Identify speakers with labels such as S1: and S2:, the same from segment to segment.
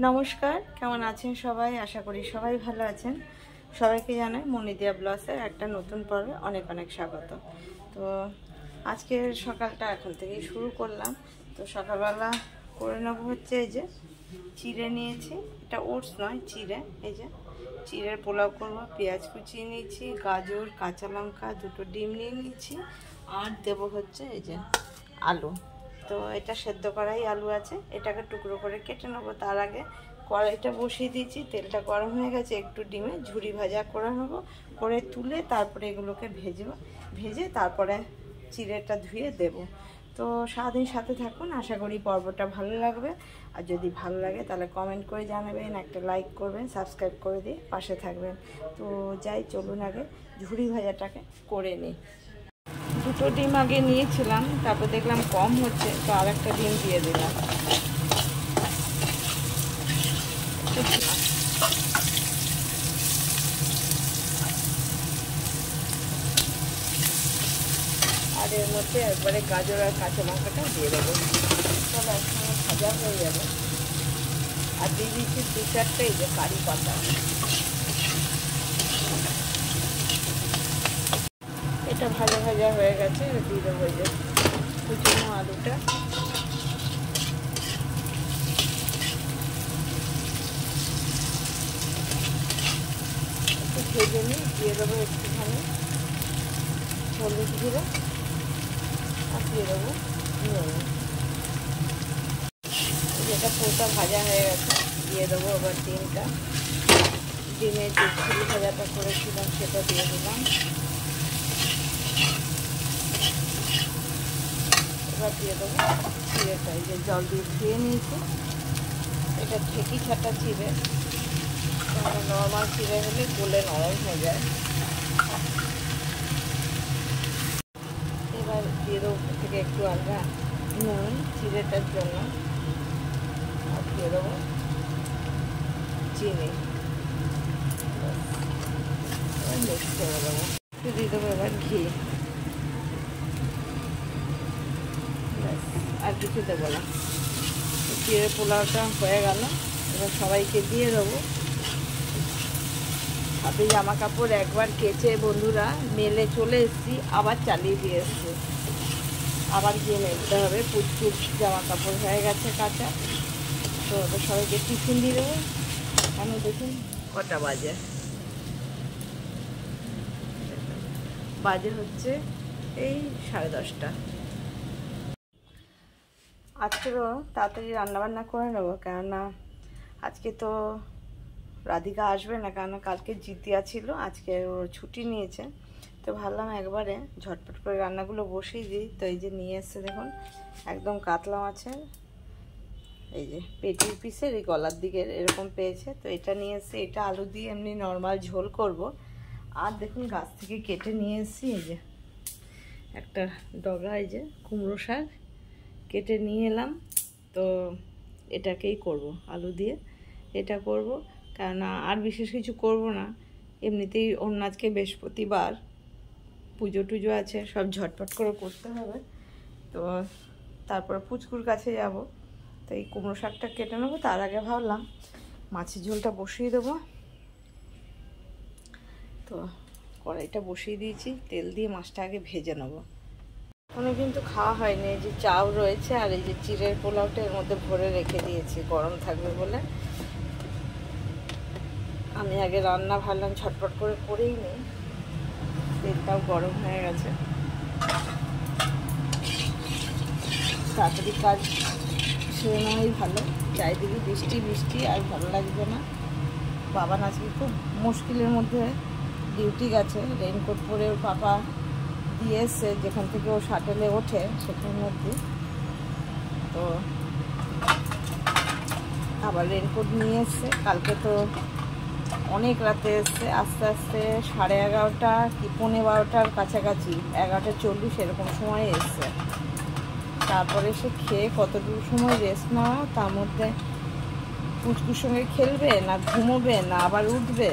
S1: নমস্কার, কেমন আছেন সবাই? আশা করি সবাই ভালো আছেন। সবাইকে জানাই মনিদিয়া ব্লগসের একটা নতুন পর্বে অনেক অনেক স্বাগত। তো আজকের সকালটা এখন থেকেই শুরু করলাম। তো সকালবেলা করে নেব হচ্ছে এই যে চিড়ে নিয়েছি, এটা ওটস নয় চিড়ে, এই যে চিড়ের পোলাও করব। পেঁয়াজ কুচিয়ে নিয়েছি, গাজর, কাঁচা লঙ্কা, দুটো ডিম নিয়ে নিয়েছি, আর দেবো হচ্ছে এই যে আলু। তো এটা সেদ্ধ করাই আলু আছে, এটাকে টুকরো করে কেটে নেবো। তার আগে কড়াইটা বসিয়ে দিয়েছি, তেলটা গরম হয়ে গেছে, একটু ডিমে ঝুরি ভাজা করে নেবো, করে তুলে তারপরে এগুলোকে ভেজে তারপরে চিড়েটা ধুয়ে দেব। তো সারাদিন সাথে থাকুন, আশা করি পর্বটা ভালো লাগবে। আর যদি ভালো লাগে তাহলে কমেন্ট করে জানাবেন, একটা লাইক করবেন, সাবস্ক্রাইব করে দিয়ে পাশে থাকবেন। তো যাই, চলুন আগে ঝুরি ভাজাটাকে করে নিই। দুটো ডিম আগে নিয়েছিলাম, তারপর দেখলাম কম হচ্ছে, তো আর একটা ডিম দিয়ে দিলাম। আর এর মধ্যে একবারে গাজর আর কাঁচা লঙ্কাটা দিয়ে দেবো, সব একসঙ্গে ভাজা হয়ে যাবে। আর দিয়ে দিচ্ছি দু চারটে এই যে কারি পাতা। এটা ভাজা ভাজা হয়ে গেছে, দিয়ে দেবো এই যে কুচনো আলুটা। একটু ভেজে নিই, দিয়ে দেবো একটুখানি হলুদ গুঁড়ো, আর দিয়ে দেবো নুন। যেটা পুরোটা ভাজা হয়ে গেছে, দিয়ে দেবো এবার ডিমটা। ডিমের যে ঝুরি ভাজাটা করেছিলাম সেটা দিয়ে দিলাম। এবার দিয়ে দেবো চিড়েটা, এই যে জল দিয়ে ধুয়ে নিয়েছি। এটা ঠেকি ছাটা চিড়ে, নর্মাল চিড়ে হলে গলে নরম হয়ে যায়। এবার দিয়ে দেবো থেকে একটু আলগা নুন চিড়েটার জন্য, আর দিয়ে দেবো চিনি, মিক্স করে দেবো। একটু দিয়ে দেবো এবার ঘি, আর কিছু দেবো না। চিড়ের পোলাওটা হয়ে গেল, এবার সবাইকে দিয়ে দেবো। হাতে জামা কাপড় একবার কেচে বন্ধুরা মেলে চলে এসেছি, আবার চালিয়ে দিয়ে এসছি, আবার গিয়ে মেলতে হবে। পুচপুচ জামা কাপড় হয়ে গেছে কাঁচা। তো ওদের সবাইকে টিফিন দিয়ে দেবো। আমি দেখুন কটা বাজে হচ্ছে এই 10:30। আজকেরও তাড়াতাড়ি রান্নাবান্না করে নেবো, কেননা আজকে তো রাধিকা আসবে না, কেননা কালকে জিতিয়া ছিল, আজকে ওর ছুটি নিয়েছে। তো ভাবলাম একবারে ঝটপট করে রান্নাগুলো বসিয়ে দিই। তো এই যে নিয়ে এসছে দেখুন, একদম কাতলা মাছের এই যে পেটির পিসের এই গলার দিকের এরকম পেয়েছে। তো এটা নিয়ে এসছে, এটা আলু দিয়ে এমনি নর্মাল ঝোল করব। আর দেখুন গাছ থেকে কেটে নিয়ে এসছি এই যে একটা ডগা, এই যে কুমড়ো শাক কেটে নিয়ে এলাম। তো এটাকেই করব, আলু দিয়ে এটা করব, কেননা আর বিশেষ কিছু করব না। এমনিতেই অন্য আজকে বৃহস্পতিবার, পুজো টুজো আছে, সব ঝটপট করে করতে হবে। তো তারপর পুচকুর কাছে যাব, তো এই কুমড়ো শাকটা কেটে নেবো। তার আগে ভাবলাম মাছের ঝোলটা বসিয়ে দেবো। তো কড়াইটা বসিয়ে দিয়েছি, তেল দিয়ে মাছটা আগে ভেজে নেবো। এখনো কিন্তু খাওয়া হয়নি, এই যে চাউ রয়েছে, আর এই যে চিড়ের পোলাওটা এর মধ্যে ভরে রেখে দিয়েছি গরম থাকবে বলে। আমি আগে রান্না ভাবলাম ঝটপট করে করেই নিই, তেলটাও গরম হয়ে গেছে, তাড়াতাড়ি কাজ সেরে নেওয়াই ভালো। চারিদিকে বৃষ্টি বৃষ্টি, আর ভালো লাগবে না। বাবা আজকে খুব মুশকিলের মধ্যে ডিউটি গেছে, রেইনকোট পরে ওর পাপা দিয়ে এসছে, যেখান থেকে ও শাটেলে ওঠে সেখানের মধ্যে। তো আবার রেইনকোট নিয়ে এসছে, কালকে তো অনেক রাতে এসছে, আস্তে আস্তে 11:30 কি 12:15 কাছাকাছি, 11:40 এরকম সময় এসছে। তারপরে সে খেয়ে কতটুকু সময় রেস্ট নেওয়া, তার মধ্যে পুচকুর সঙ্গে খেলবে না ঘুমোবে না আবার উঠবে।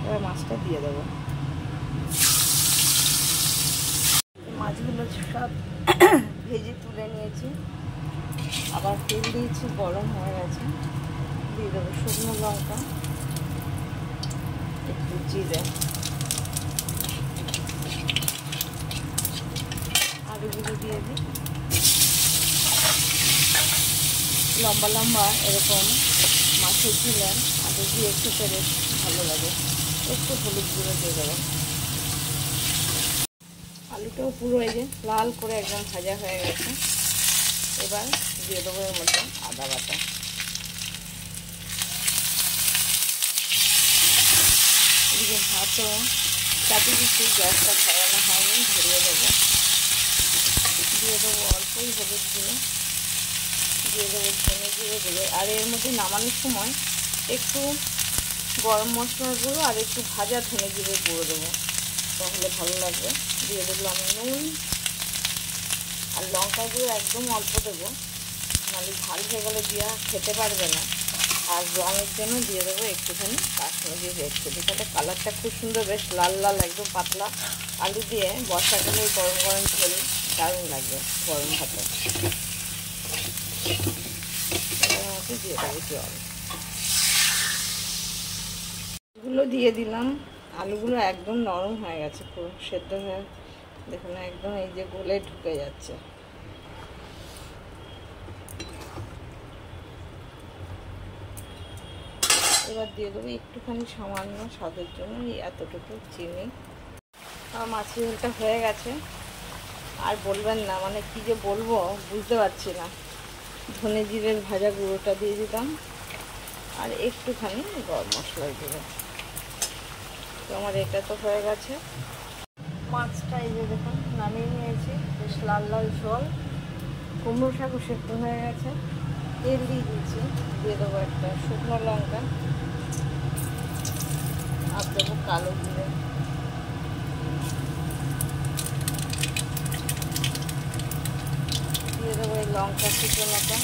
S1: এবার মাছটা দিয়ে দেবো। মাছগুলো সব ভেজে তুলে নিয়েছি, আবার তেল দিয়েছি, গরম হয়ে গেছে। দিয়ে দেবো শুকনো লঙ্কা, একটু জিরে, আলুগুলো দিয়ে দিই। লম্বা লম্বা এরকম মাছের ঝোলে আলু দিয়ে খেতে বেশ ভালো লাগে। একটু হলুদ গুঁড়ো দিয়ে দেবো। আলুটাও পুরো এই যে লাল করে একদম ভাজা হয়ে গেছে। এবার দিয়ে দেবো এর মধ্যে আদা বাটা। এদিকে ভাতও চাপি দিচ্ছি, গ্যাসটা ধরানো হয়নি, ধরিয়ে দেবো। দিয়ে দেবো অল্পই হলুদ গুঁড়ো, দিয়ে দেবো ধনে জিরে গুঁড়ো। আর এর মধ্যে নামানোর সময় একটু গরম মশলার গুঁড়ো আর একটু ভাজা ধনে জিরে গুঁড়ো দেবো, তাহলে ভালো লাগবে। দিয়ে দিলাম নুন আর লঙ্কা গুঁড়ো একদম অল্প দেবো, নাহলে ঝাল হয়ে গেলে দেওয়া খেতে পারবে না। আর রঙের জন্য দিয়ে দেবো একটুখানি কাশ্মীরি রেড চিলি, তাতে কালারটা খুব সুন্দর, বেশ লাল লাল একদম পাতলা। আলু দিয়ে বর্ষা গেলে গরম গরম ঝোল দারুণ লাগবে গরম ভাতে। দিয়ে দেবো জল, এগুলো দিয়ে দিলাম। আলুগুলো একদম নরম হয়ে গেছে, পুরো সেদ্ধ হয়ে দেখুন একদম এই যে গলে ঢুকে যাচ্ছে। এবার দিয়ে দেবো একটুখানি সামান্য স্বাদের জন্য এতটুকু চিনি। আমার মাছের ঝোলটা হয়ে গেছে। আর বলবেন না, মানে কী যে বলবো বুঝতে পারছি না। ধনে জিরের ভাজা গুঁড়োটা দিয়ে দিলাম আর একটুখানি গরম মশলার গুঁড়ো। তো আমার এটা তো হয়ে গেছে। মাছটা এই যে দেখুন নামিয়ে নিয়েছি, বেশ লাল লাল ঝোল। কুমড়ো শাকও সেদ্ধ হয়ে গেছে। তেল দিয়ে দিয়েছি, দিয়ে দেবো একটা শুকনো লঙ্কা আর দেবো কালো জিরে। দিয়ে দেবো এই লঙ্কা শুকনোটা,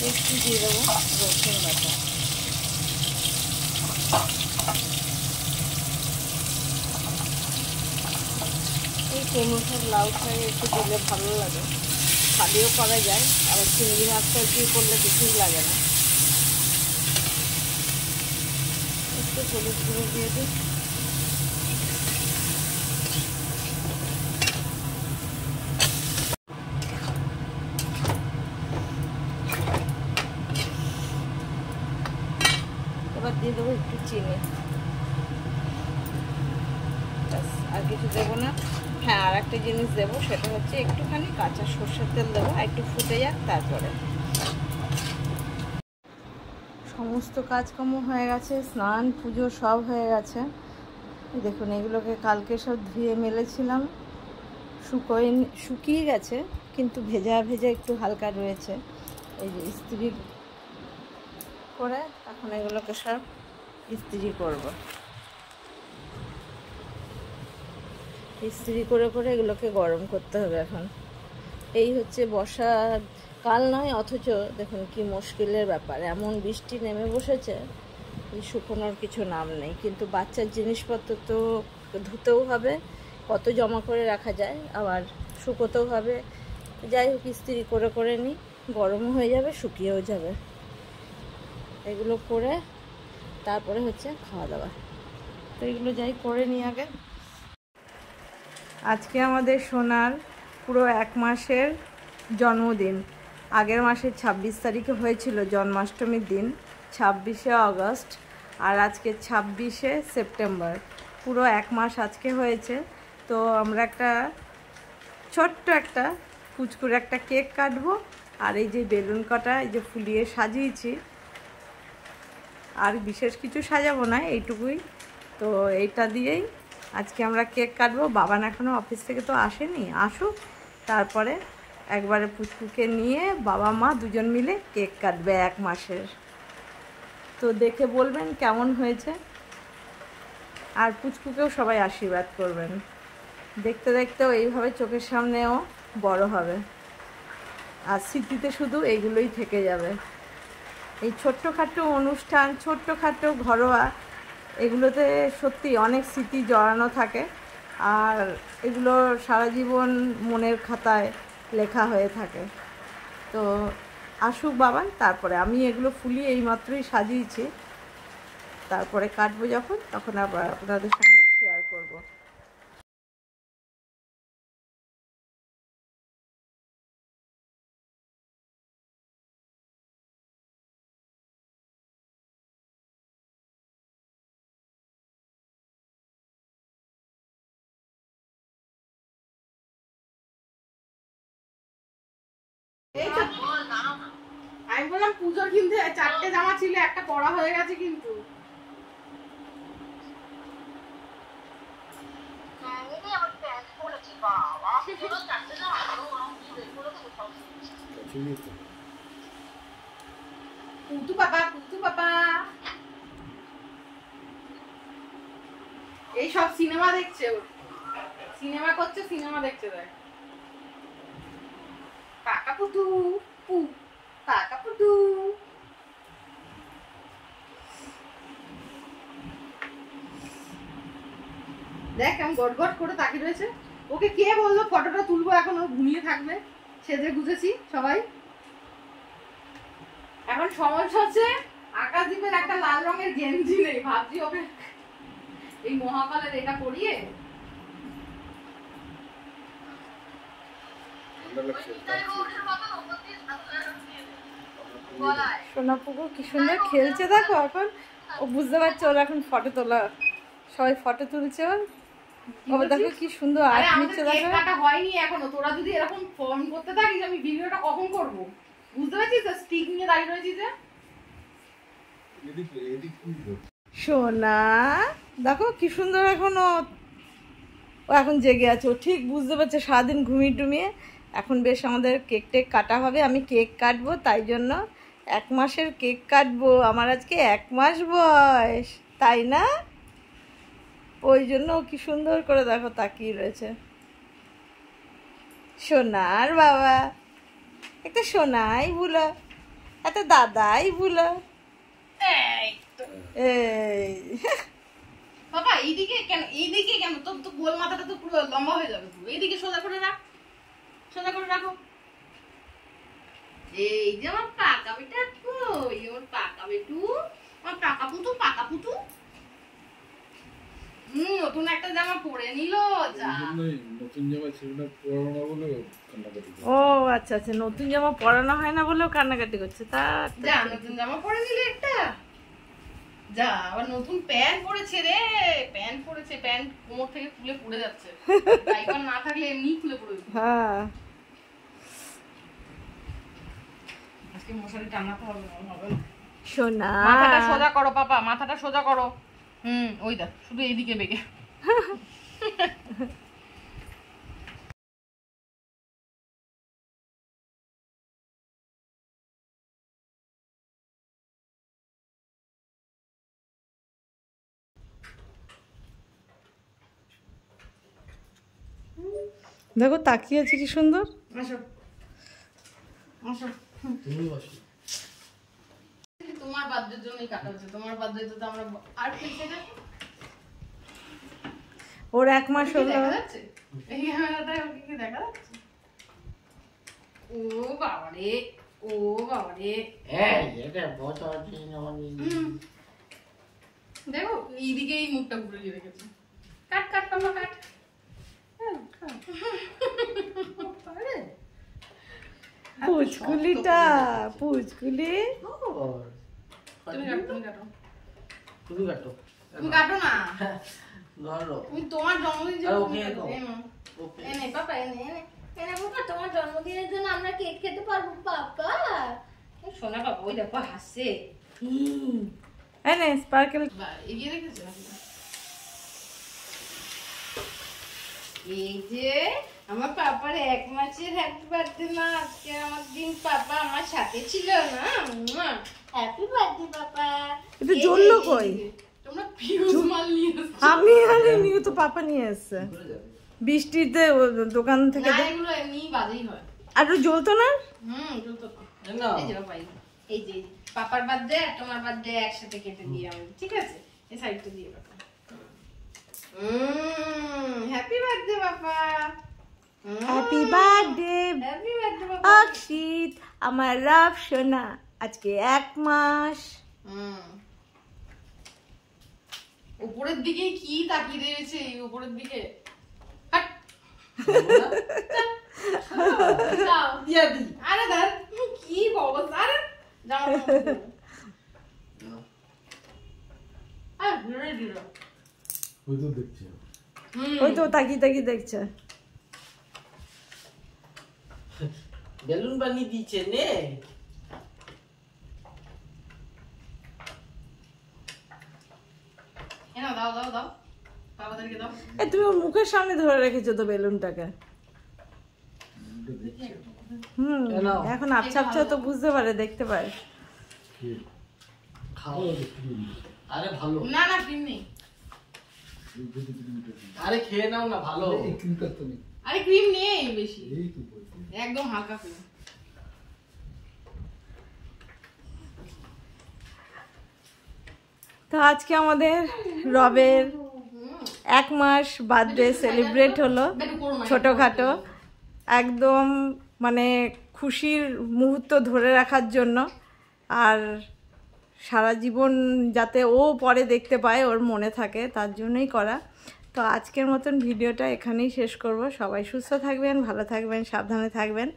S1: একটু দিয়ে দেবো রসুন বাটা। এই কুমড়ো শাক লাউ শাকে একটু দিলে ভালো লাগে, খালিও করা যায়, আবার চিংড়ি মাছটা দিয়ে করলে কিছুই লাগে না। একটু হলুদ গুঁড়ো দিয়ে দিই। এবার দিয়ে দেবো একটু চিনি, আর কিছু দেবো না। হ্যাঁ, আর একটা জিনিস দেবো, সেটা হচ্ছে একটুখানি কাঁচা সর্ষের তেল দেবো, একটু ফুটে যাক তারপরে। সমস্ত কাজকর্ম হয়ে গেছে, স্নান পুজো সব হয়ে গেছে। দেখুন এগুলোকে কালকে সব ধুয়ে মেলেছিলাম, শুকিয়ে গেছে, কিন্তু ভেজা ভেজা একটু হালকা রয়েছে। এই যে ইস্ত্রি করে এখন এগুলোকে সব ইস্ত্রি করব। ইস্ত্রি করে করে এগুলোকে গরম করতে হবে এখন। এই হচ্ছে বর্ষা কাল নয়, অথচ দেখুন কি মুশকিলের ব্যাপার, এমন বৃষ্টি নেমে বসেছে, শুকোনোর কিছু নাম নেই। কিন্তু বাচ্চার জিনিসপত্র তো ধুতেও হবে, কত জমা করে রাখা যায়, আবার শুকোতেও হবে। যাই হোক, ইস্ত্রি করে করে নিই, গরমও হয়ে যাবে, শুকিয়েও যাবে। এগুলো করে তারপরে হচ্ছে খাওয়া দাওয়া। তো এগুলো যাই করে নিই আগে। আজকে আমাদের সোনার পুরো 1 মাসের জন্মদিন। আগের মাসের 26 তারিখে হয়েছিল জন্মাষ্টমীর দিন, 26শে আগস্ট, আর আজকে 26শে সেপ্টেম্বর। পুরো 1 মাস আজকে হয়েছে। তো আমরা একটা ছোট্ট একটা কুচকুরে একটা কেক কাটবো, আর এই যে বেলুন কটা এই যে ফুলিয়ে সাজিয়েছি, আর বিশেষ কিছু সাজাবো না, এইটুকুই। তো এইটা দিয়েই আজকে আমরা কেক কাটবো। বাবান এখনও অফিস থেকে তো আসেনি, আসুক, তারপরে একবারে পুচকুকে নিয়ে বাবা মা দুজন মিলে কেক কাটবে 1 মাসের। তো দেখে বলবেন কেমন হয়েছে, আর পুচকুকেও সবাই আশীর্বাদ করবেন। দেখতে দেখতেও এইভাবে চোখের সামনেও বড় হবে, আর স্মৃতিতে শুধু এইগুলোই থেকে যাবে। এই ছোট্টখাটো অনুষ্ঠান, ছোট্টখাটো ঘরোয়া, এগুলোতে সত্যি অনেক স্মৃতি জড়ানো থাকে, আর এগুলো সারা জীবন মনের খাতায় লেখা হয়ে থাকে। তো আসুক বাবান, তারপরে আমি এগুলো ফুলিয়ে এইমাত্রই সাজিয়েছি, তারপরে কাটবো যখন, তখন আবার আপনাদের সঙ্গে শেয়ার করব।
S2: আমি বললাম পুজোর কিন্তু 4টে জামা ছিল, একটা পরা হয়ে গেছে কিন্তু। পুতু বাবা, পুতু বাবা, এই সব সিনেমা দেখছে, সিনেমা করছে, সিনেমা দেখছে। দেখ কাকা পুতু, পু কাকা পুতু। দেখ কেমন গট গট করে তাকিয়ে রয়েছে। ওকে কে বললো ফটোটা তুলবো, এখন ও ঘুমিয়ে থাকবে। সেজে গুজেছি সবাই। এখন সমস্যা হচ্ছে আকাশদীপের একটা লাল রঙের গেঞ্জি নেই। ভাবছি ওকে এই মহাকালের এটা পরিয়ে
S1: সোনা পুকুর কি সুন্দর খেলছে দেখো। এখন ও বুঝতে পারছে ওর এখন ফটো তোলা, সবাই ফটো তুলছে ওর। বাবা দেখো কি সুন্দর আর্ট নিচ্ছে দেখো।
S2: কাটা হয়নি এখনো। তোরা যদি এরকম ফোন করতে থাকিস আমি ভিডিওটা কখন করব? বুঝতে পারছিস তো? স্টিক নিয়ে দাঁড়িয়ে রয়েছিস যে।
S1: সোনা দেখো কি সুন্দর এখন ও এখন জেগে আছে। ও ঠিক বুঝতে পারছে সারাদিন ঘুমিয়ে টুমিয়ে। এখন বেশ আমাদের কেক টেক কাটা হবে। আমি কেক কাটবো, তাই জন্য 1 মাসের কেক কাটবো। আমার আজকে 1 মাস বয়স, তাই না? ওই জন্য কি সুন্দর করে দেখো তাকিয়ে রয়েছে। সোনার বাবা, একটা সোনাই বুলো, একটা দাদাই বুলো। এই
S2: বাবা এইদিকে কেন, এইদিকে কেন? তোর তো গোল মাথাটা তো পুরো লম্বা হয়ে যাবে। এইদিকে সোজা করে রাখ, সোজা করে রাখো। এই যে আমার পাকা বেটা, কই আমার পাকা বেটু, আমার পাকা পুতু, পাকা পুতু। নতুন একটা জামা পরে নিল।
S3: নতুন জামা ছিল না, পরানো বলে কান্নাকাটি।
S1: ও আচ্ছা আচ্ছা, নতুন জামা পরানো হয় না বলেও কান্নাকাটি করছে। তা
S2: যা নতুন জামা পরে নিলে একটা, যা আবার নতুন প্যান্ট পরেছে রে। প্যান্ট পরেছে, প্যান্ট কোমর থেকে খুলে পড়ে যাচ্ছে। ডাইপার না থাকলে এমনি খুলে পড়ে যেত।
S1: হ্যাঁ,
S2: আজকে মশারি টানাতে হবে না।
S1: সোনা
S2: মাথাটা সোজা করো পাপা, মাথাটা সোজা করো। ওই দেখ শুধু এইদিকে বেগে।
S1: দেখো তাকিয়ে আছে কি সুন্দর।
S2: আসো আসো।
S3: তুমি বসো।
S2: তোমার বার্থডের জন্যই কাটা হচ্ছে। তোমার বার্থডেতে তো আমরা আর খেলছে না।
S1: ওর 1 মাস হলো।
S2: দেখা যাচ্ছে এই ক্যামেরাটা, কি দেখা যাচ্ছে? ও বাবা রে, ও বাবা রে।
S3: এটা বছর
S2: দেখো এইদিকে এই মুখটা ঘুরিয়ে রেখেছে। কাট কাট পাপা কাট।
S1: পুচকুলিটা, পুচকুলি।
S2: তুমি কাটো, তুমি কাটো,
S3: তুমি কাটো।
S2: তুমি কাটো না।
S3: ধরো
S2: তুমি তোমার জন্মদিন যে তুমি কাটো।
S4: এনে পাপা, এনে এনে এনে বাবা, তোমার জন্মদিনের জন্য আমরা কেক খেতে পারবো পাপা।
S2: সোনা বাবা ওই দেখো হাসছে।
S1: এই নে স্পার্কেল।
S2: এগিয়ে রেখেছে। এই যে আমার পাপার 1 মাসের হ্যাপি বার্থডে না আজকে আমার দিন। পাপা আমার সাথে ছিল না।
S4: হ্যাপি বার্থডে পাপা।
S1: এটা জ্বললো কই?
S2: তোমরা ফিউজ মাল নিয়ে এসেছো।
S1: আমি নিয়ে তো পাপা নিয়ে এসছে বৃষ্টিতে দোকান থেকে।
S2: না এগুলো এমনিই বাজেই হয়।
S1: আর জ্বলতো না।
S2: জ্বলতো না। এই যে বাবা, এই যে পাপার বার্থডে আর তোমার বার্থডে একসাথে কেটে দিয়ে আমি, ঠিক আছে? এই সাইডটা দিয়ে রাখো। হ্যাপি বার্থডে বাবা।
S1: হ্যাপি বার্থডে
S4: হ্যাপি বার্থডে বাবা।
S1: অক্ষিত আমার রাব সোনা আজকে 1 মাস।
S2: উপরের দিকে কি তাকিয়ে রয়েছে উপরের দিকে হাট।
S4: দাও।
S5: দিয়া দি
S2: আরে দাঁড় কি অবস্থা আরে জামা আর ঘুরে দিল
S3: ওই তো দেখছি
S1: ওই তো তাকিয়ে তাকিয়ে দেখছে।
S5: বেলুন বানিয়ে দিচ্ছে নে
S2: এনা দাও দাও দাও তাড়াতাড়ি দাও
S1: এ তুমি ওর মুখের সামনে ধরে রেখেছো তো বেলুনটাকে।
S5: কেন?
S1: এখন আবছা আবছা তো বুঝতে পারে, দেখতে পারে।
S5: খাও আরে ভালো
S2: না না ক্রিম নেই
S5: আরে খেয়ে নাও না ভালো
S3: এই ক্রিমটা তো নেই
S2: আরে ক্রিম নেই বেশি
S3: এই তো বলছি
S2: একদম হালকা ক্রিম
S1: তো আজকে আমাদের রবের 1 মাস বার্থডে সেলিব্রেট হলো,
S2: একটু করো না
S1: ছোটোখাটো একদম মানে খুশির মুহূর্ত ধরে রাখার জন্য, আর সারা জীবন যাতে ও পরে দেখতে পায়, ওর মনে থাকে, তার জন্যই করা। তো আজকের মতন ভিডিওটা এখানেই শেষ করব। সবাই সুস্থ থাকবেন, ভালো থাকবেন, সাবধানে থাকবেন,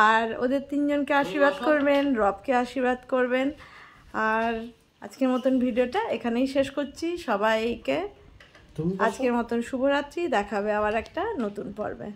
S1: আর ওদের 3 জনকে আশীর্বাদ করবেন, রবকে আশীর্বাদ করবেন। আর আজকের মতন ভিডিওটা এখানেই শেষ করছি। সবাইকে আজকের মতন শুভরাত্রি, দেখাবে আবার একটা নতুন পর্বে।